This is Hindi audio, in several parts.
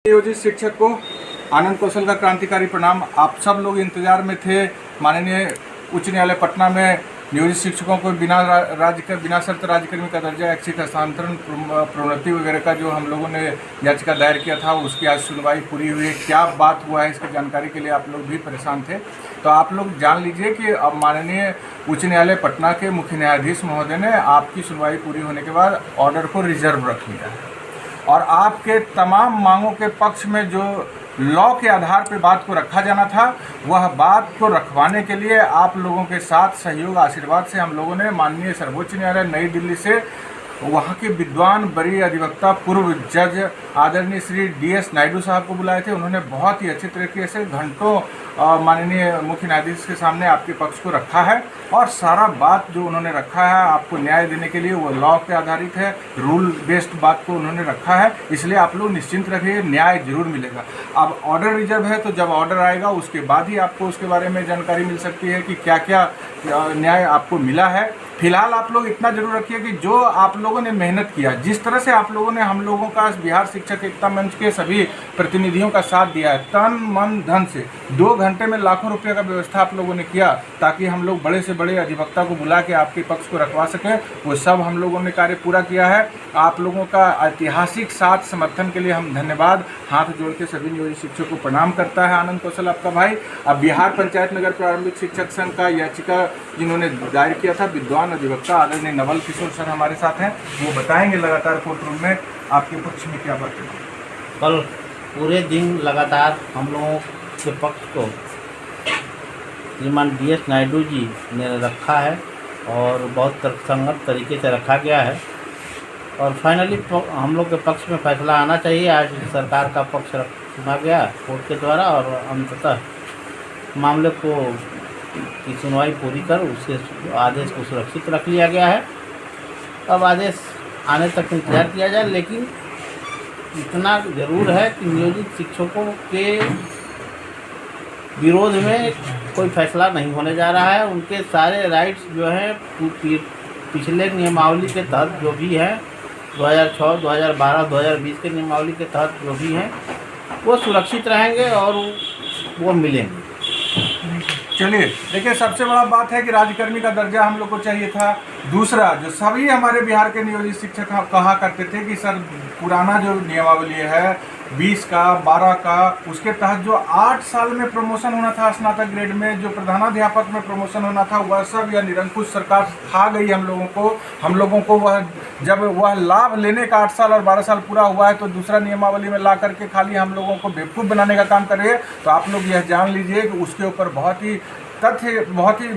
नियोजित शिक्षक को आनंद कौशल का क्रांतिकारी प्रणाम। आप सब लोग इंतजार में थे। माननीय उच्च न्यायालय पटना में नियोजित शिक्षकों को बिना शर्त राज्यकर्मी का दर्जा, ऐच्छिक हस्तांतरण, प्रोन्नति वगैरह का जो हम लोगों ने याचिका दायर किया था, उसकी आज सुनवाई पूरी हुई है। क्या बात हुआ है इसकी जानकारी के लिए आप लोग भी परेशान थे, तो आप लोग जान लीजिए कि अब माननीय उच्च न्यायालय पटना के मुख्य न्यायाधीश महोदय ने आपकी सुनवाई पूरी होने के बाद ऑर्डर को रिजर्व रख लिया है और आपके तमाम मांगों के पक्ष में जो लॉ के आधार पर बात को रखा जाना था, वह बात को रखवाने के लिए आप लोगों के साथ सहयोग आशीर्वाद से हम लोगों ने माननीय सर्वोच्च न्यायालय नई दिल्ली से वहाँ के विद्वान वरीय अधिवक्ता पूर्व जज आदरणीय श्री DS नायडू साहब को बुलाए थे। उन्होंने बहुत ही अच्छे तरीके से घंटों माननीय मुख्य न्यायाधीश के सामने आपके पक्ष को रखा है और सारा बात जो उन्होंने रखा है आपको न्याय देने के लिए वो लॉ पे आधारित है, रूल बेस्ड बात को उन्होंने रखा है। इसलिए आप लोग निश्चिंत रहिए, न्याय जरूर मिलेगा। अब ऑर्डर रिजर्व है, तो जब ऑर्डर आएगा उसके बाद ही आपको उसके बारे में जानकारी मिल सकती है कि क्या क्या न्याय आपको मिला है। फिलहाल आप लोग इतना जरूर रखिए कि जो आप लोगों ने मेहनत किया, जिस तरह से आप लोगों ने हम लोगों का बिहार शिक्षक एकता मंच के सभी प्रतिनिधियों का साथ दिया है, तन मन धन से 2 घंटे में लाखों रुपए का व्यवस्था आप लोगों ने किया ताकि हम लोग बड़े से बड़े अधिवक्ता को बुला के आपके पक्ष को रखवा सकें, वो सब हम लोगों ने कार्य पूरा किया है। आप लोगों का ऐतिहासिक साथ समर्थन के लिए हम धन्यवाद हाथ जोड़ के सभी नियोजित शिक्षकों को प्रणाम करता है आनंद कौशल आपका भाई। अब बिहार पंचायत नगर प्रारंभिक शिक्षक संघ का याचिका जिन्होंने दायर किया था, विद्वान अधिवक्ता आदरणीय नवल किशोर सर हमारे साथ हैं, वो बताएंगे लगातार कोर्ट रूम में आपके पक्ष में क्या बात है। कल पूरे दिन लगातार हम लोगों के पक्ष को श्रीमान DS नायडू जी ने रखा है और बहुत तर्कसंगत तरीके से रखा गया है और फाइनली हम लोग के पक्ष में फैसला आना चाहिए। आज सरकार का पक्ष सुना गया कोर्ट के द्वारा और अंततः मामले को की सुनवाई पूरी कर उसके आदेश को सुरक्षित रख लिया गया है। अब आदेश आने तक इंतजार किया जाए, लेकिन इतना ज़रूर है कि नियोजित शिक्षकों के विरोध में कोई फैसला नहीं होने जा रहा है। उनके सारे राइट्स जो हैं पिछले नियमावली के तहत जो भी हैं 2006, 2012, 2020 के नियमावली के तहत जो भी हैं वो सुरक्षित रहेंगे और वो मिलेंगे। चलिए देखिए, सबसे बड़ा बात है कि राज्यकर्मी का दर्जा हम लोग को चाहिए था। दूसरा, जो सभी हमारे बिहार के नियोजित शिक्षक कहा करते थे कि सर पुराना जो नियमावली है 20 का 12 का, उसके तहत जो 8 साल में प्रमोशन होना था स्नातक ग्रेड में, जो प्रधानाध्यापक में प्रमोशन होना था, वह सब या निरंकुश सरकार खा गई हम लोगों को वह जब वह लाभ लेने का 8 साल और 12 साल पूरा हुआ है तो दूसरा नियमावली में ला करके खाली हम लोगों को बेवकूफ़ बनाने का काम कर रही है। तो आप लोग यह जान लीजिए कि उसके ऊपर बहुत ही तथ्य, बहुत ही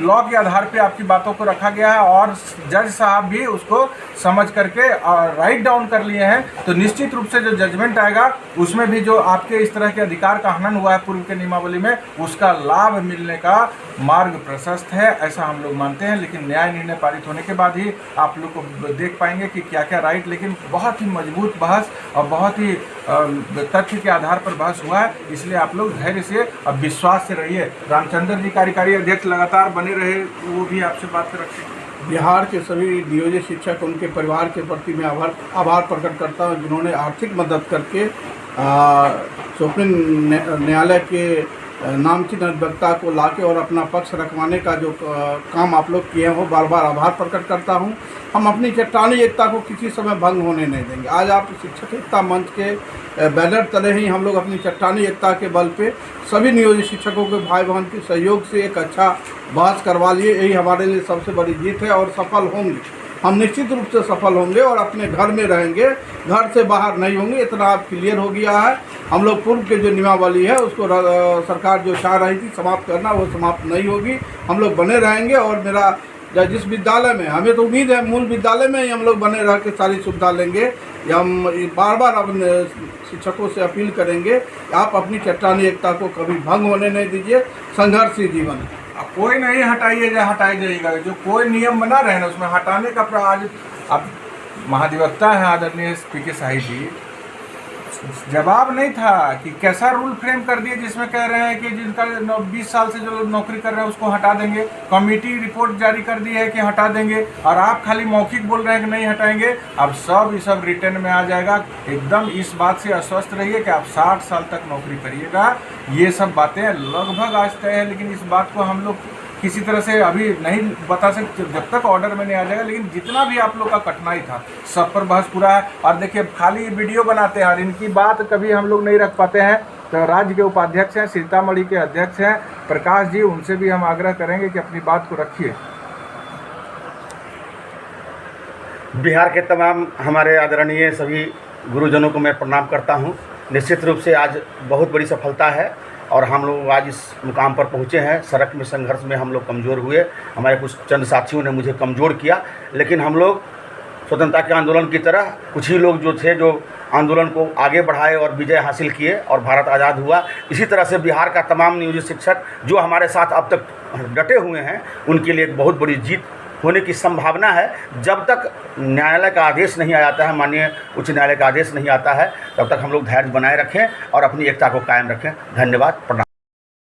लॉ के आधार पे आपकी बातों को रखा गया है और जज साहब भी उसको समझ करके राइट डाउन कर लिए हैं। तो निश्चित रूप से जो जजमेंट आएगा उसमें भी जो आपके इस तरह के अधिकार का हनन हुआ है पूर्व के नियमावली में, उसका लाभ मिलने का मार्ग प्रशस्त है, ऐसा हम लोग मानते हैं। लेकिन न्याय निर्णय पारित होने के बाद ही आप लोग को देख पाएंगे कि क्या क्या राइट, लेकिन बहुत ही मजबूत बहस और बहुत ही तथ्य के आधार पर बहस हुआ है। इसलिए आप लोग धैर्य से अब विश्वास से रहिए। रामचंद्र जी कार्यकारी अध्यक्ष लगातार बने रहे, वो भी आपसे बात कर रखे। बिहार के सभी नियोजित शिक्षक उनके परिवार के प्रति मैं आभार प्रकट करता हूं जिन्होंने आर्थिक मदद करके सुप्रीम न्यायालय के नामचीन अधिवक्ता को लाके और अपना पक्ष रखवाने का जो काम आप लोग किए हैं वो बार बार आभार प्रकट करता हूं। हम अपनी चट्टानी एकता को किसी समय भंग होने नहीं देंगे। आज आप शिक्षक एकता मंच के बैनर तले ही हम लोग अपनी चट्टानी एकता के बल पे सभी नियोजित शिक्षकों के भाई बहन के सहयोग से एक अच्छा बहस करवा लिए। यही हमारे लिए सबसे बड़ी जीत है और सफल होंगे, हम निश्चित रूप से सफल होंगे और अपने घर में रहेंगे, घर से बाहर नहीं होंगे। इतना आप क्लियर हो गया है। हम लोग पूर्व के जो नियमावली है उसको सरकार जो चाह रही थी समाप्त करना, वो समाप्त नहीं होगी। हम लोग बने रहेंगे और मेरा जिस विद्यालय में हमें तो उम्मीद है मूल विद्यालय में ही हम लोग बने रह के सारी सुविधा लेंगे। हम बार बार अपने शिक्षकों से अपील करेंगे आप अपनी चट्टानी एकता को कभी भंग होने नहीं दीजिए। संघर्षी जीवन कोई नहीं हटाई जाएगा। जो कोई नियम बना रहे ना उसमें हटाने का आज अब महाधिवक्ता है आदरणीय PK शाही जी, जवाब नहीं था कि कैसा रूल फ्रेम कर दिए जिसमें कह रहे हैं कि जिनका 20 साल से जो लोग नौकरी कर रहे हैं उसको हटा देंगे। कमेटी रिपोर्ट जारी कर दी है कि हटा देंगे और आप खाली मौखिक बोल रहे हैं कि नहीं हटाएंगे। अब ये सब रिटर्न में आ जाएगा। एकदम इस बात से आश्वस्त रहिए कि आप 60 साल तक नौकरी करिएगा। ये सब बातें लगभग आज तय है, लेकिन इस बात को हम लोग किसी तरह से अभी नहीं बता सकते जब तक ऑर्डर में नहीं आ जाएगा। लेकिन जितना भी आप लोग का कठिनाई था सब पर बहस पूरा है। और देखिए खाली वीडियो बनाते हैं और इनकी बात कभी हम लोग नहीं रख पाते हैं। तो राज्य के उपाध्यक्ष हैं, सीतामढ़ी के अध्यक्ष हैं प्रकाश जी, उनसे भी हम आग्रह करेंगे कि अपनी बात को रखिए। बिहार के तमाम हमारे आदरणीय सभी गुरुजनों को मैं प्रणाम करता हूं। निश्चित रूप से आज बहुत बड़ी सफलता है और हम लोग आज इस मुकाम पर पहुंचे हैं। सड़क में संघर्ष में हम लोग कमज़ोर हुए, हमारे कुछ चंद साथियों ने मुझे कमज़ोर किया, लेकिन हम लोग स्वतंत्रता के आंदोलन की तरह कुछ ही लोग जो थे जो आंदोलन को आगे बढ़ाए और विजय हासिल किए और भारत आज़ाद हुआ। इसी तरह से बिहार का तमाम नियोजित शिक्षक जो हमारे साथ अब तक डटे हुए हैं उनके लिए एक बहुत बड़ी जीत होने की संभावना है। जब तक न्यायालय का आदेश नहीं आ जाता है, माननीय उच्च न्यायालय का आदेश नहीं आता है, तब तक हम लोग धैर्य बनाए रखें और अपनी एकता को कायम रखें। धन्यवाद, प्रणाम।